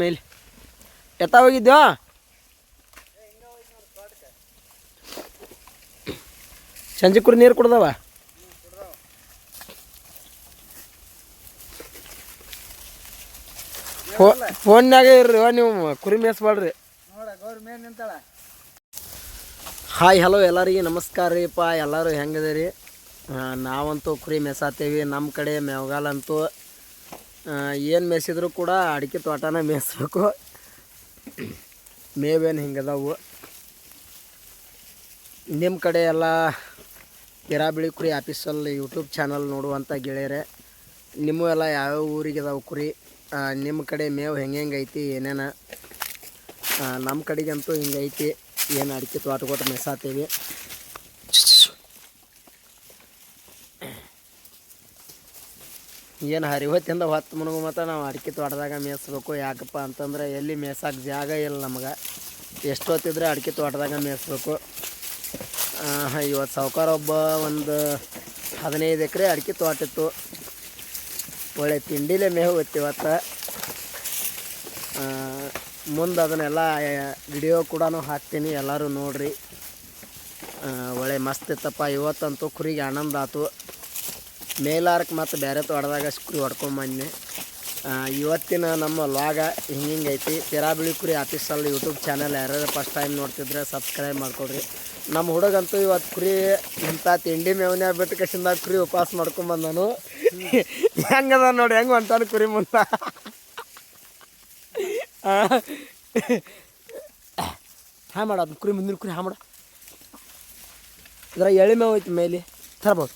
ಮೇಲೆ ಎತ್ತ ಹೋಗಿದ್ಯೋ ಸಂಜೆ ಕುರಿ ನೀರು ಕುಡ್ದವ ಫೋನ್ಯಾಗ ಇರ್ರಿ ನೀವು ಕುರಿ ಮೇಯಿಸ್ಬಾಡ್ರಿ. ಹಾಯ್ ಹಲೋ ಎಲ್ಲರಿಗೆ ನಮಸ್ಕಾರ ರೀಪ್ಪ. ಎಲ್ಲರೂ ಹೆಂಗದಿರಿ? ನಾವಂತೂ ಕುರಿ ಮೇಯ್ಸಾತೀವಿ. ನಮ್ಮ ಕಡೆ ಮೇವಗಾಲ ಅಂತೂ ಏನು ಮೇಯಿಸಿದ್ರು ಕೂಡ ಅಡಿಕೆ ತೋಟನ ಮೇಯಿಸ್ಬೇಕು. ಮೇವೇನು ಹಿಂಗದಾವು. ನಿಮ್ಮ ಕಡೆ ಎಲ್ಲ ಪಿರಾಬಿಳಿ ಕುರಿ ಆಫೀಸಲ್ಲಿ ಯೂಟ್ಯೂಬ್ ಚಾನಲ್ ನೋಡುವಂಥ ಗೆಳೆಯರೆ, ನಿಮ್ಮ ಎಲ್ಲ ಯಾವ್ಯಾವ ಊರಿಗೆ ಇದಾವೆ ಕುರಿ, ನಿಮ್ಮ ಕಡೆ ಮೇವು ಹೆಂಗೆ ಐತಿ ಏನೇನು. ನಮ್ಮ ಕಡೆಗಂತೂ ಹಿಂಗೈತಿ. ಏನು ಅಡಿಕೆ ತೋಟಗೊಟ್ಟು ಮೇಯ್ಸಾತೀವಿ. ಏನು ಹರಿವತ್ತಿಂದ ಹೊತ್ತು ಮುನುಗು ಮತ್ತು ನಾವು ಅಡಿಕೆ ತೋಟದಾಗ ಮೇಯಿಸ್ಬೇಕು. ಯಾಕಪ್ಪ ಅಂತಂದ್ರೆ ಎಲ್ಲಿ ಮೇಯ್ಸಕ್ಕೆ ಜಾಗ ಇಲ್ಲ ನಮಗೆ. ಎಷ್ಟೊತ್ತಿದ್ರೆ ಅಡಿಕೆ ತೋಟದಾಗ ಮೇಯಿಸ್ಬೇಕು. ಇವತ್ತು ಸಾವ್ಕಾರ ಒಬ್ಬ ಒಂದು 15 ಎಕರೆ ಅಡಿಕೆ ತೋಟ ಇತ್ತು. ಒಳ್ಳೆ ತಿಂಡಿಲೇ ಮೇವು ಇತ್ತು ಇವತ್ತು. ಮುಂದೆ ಅದನ್ನೆಲ್ಲ ವಿಡಿಯೋ ಕೂಡ ಹಾಕ್ತೀನಿ, ಎಲ್ಲರೂ ನೋಡಿರಿ. ಒಳ್ಳೆ ಮಸ್ತ್ ಇತ್ತಪ್ಪ. ಇವತ್ತಂತೂ ಕುರಿಗೆ ಆನಂದ ಆಯ್ತು. ಮೇಲಾರಕ್ಕೆ ಮತ್ತು ಬೇರೆ ತೋಟದಾಗ ಕುರಿ ಹೊಡ್ಕೊಂಬಂದೆ. ಇವತ್ತಿನ ನಮ್ಮ ವ್ಲಾಗ ಹಿಂಗೈತಿ. ಪಿರಾಬಿಳಿ ಕುರಿ ಆಫೀಸಲ್ಲಿ ಯೂಟ್ಯೂಬ್ ಚಾನಲ್ ಯಾರ್ಯಾರು ಫಸ್ಟ್ ಟೈಮ್ ನೋಡ್ತಿದ್ರೆ ಸಬ್ಸ್ಕ್ರೈಬ್ ಮಾಡ್ಕೊಳ್ರಿ. ನಮ್ಮ ಹುಡುಗಂತೂ ಇವತ್ತು ಕುರಿ ಇಂಥ ತಿಂಡಿ ಮೇವನ್ಯಾಗ ಬಿಟ್ಟು ಕಸಿಂದಾಗ ಕುರಿ ಉಪವಾಸ ಮಾಡ್ಕೊಂಬಂದನು. ಹೆಂಗದ ನೋಡಿ, ಹೆಂಗೆ ಹೊಂಟಾನು ಕುರಿ ಮುಂದೆ. ಮಾಡ ಅದು ಕುರಿ ಮುಂದಿನ ಕುರಿ ಮಾಡ. ಇದ್ರ ಎಳೆ ಮೇವು ಐತಿ ಮೇಲೆ ತರ್ಬೋದು.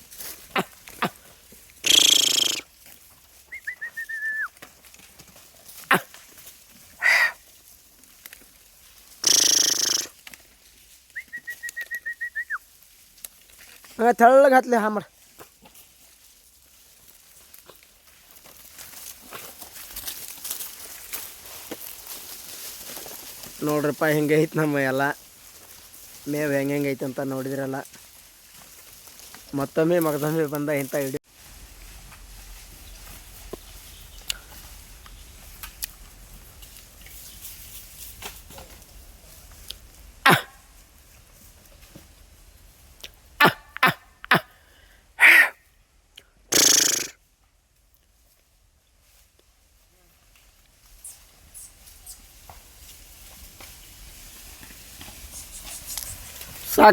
ತೆಳ್ಳಗೆ ಹತ್ಲಿ ಮಾಡ. ನೋಡ್ರಪ್ಪ ಹಿಂಗೈತೆ ನಮ್ಮ ಎಲ್ಲ ಮೇವು ಹೆಂಗೈತೆ ಅಂತ ನೋಡಿದ್ರಲ್ಲ. ಮತ್ತೊಮ್ಮೆ ಮಗದೊಮ್ಮೆ ಬಂದ ಇಂಥ ವಿಡಿಯೋ.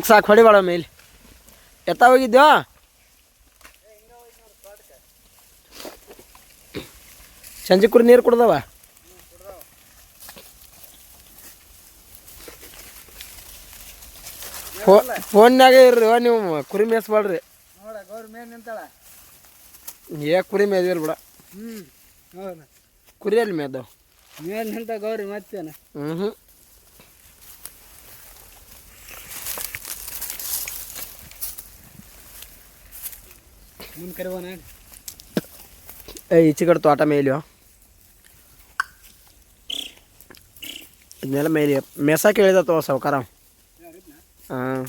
ಸಾಕು ಹೊಡಿಬೇಡ ಮೇಲೆ. ಎತ್ತ ಹೋಗಿದ್ಯೋ ಸಂಜೆ ಕುರಿ ನೀರು ಕುಡ್ದವ. ಫೋನ್ಯಾಗ ಇರ್ರಿ ನೀವು ಕುರಿ ಮೇಯಿಸ್ಬಾಡ್ರಿ. ಕುರಿ ಮೇಯ್ದಿಲ್ಲ ಬಿಡ. ಕುರಿಯಲ್ಲಿ ಮೇಯ್ದವ ಮೇಲ್ ನಿಂತ ಗೌರಿ ಮತ್ತೇನ. ಈಚೆ ಕಡೆ ತೋಟ ಮೇಲಿಯೋ ಇದನ್ನೆಲ್ಲ ಮೇಲಿ ಮೇಸಕ್ಕೆ ಹೇಳಿದತ್ತವ ಸಾವ್ಕಾರ. ಹಾಂ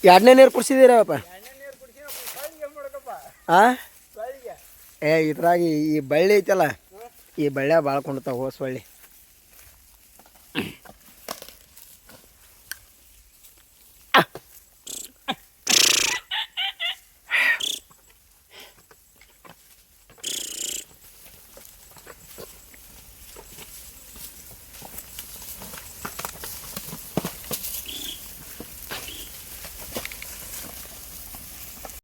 ಎರಡನೇ ನೀರು ಕುಡ್ಸಿದ್ದೀರಪ್ಪ. ಇದ್ರಾಗ ಈ ಬಳ್ಳಿ ಐತಲ್ಲ, ಈ ಬಳ್ಳ್ಯಾಗ ಭಾಳ ಕೊಂಡ್ತಾವ ಹೊಸ ಬಳ್ಳಿ.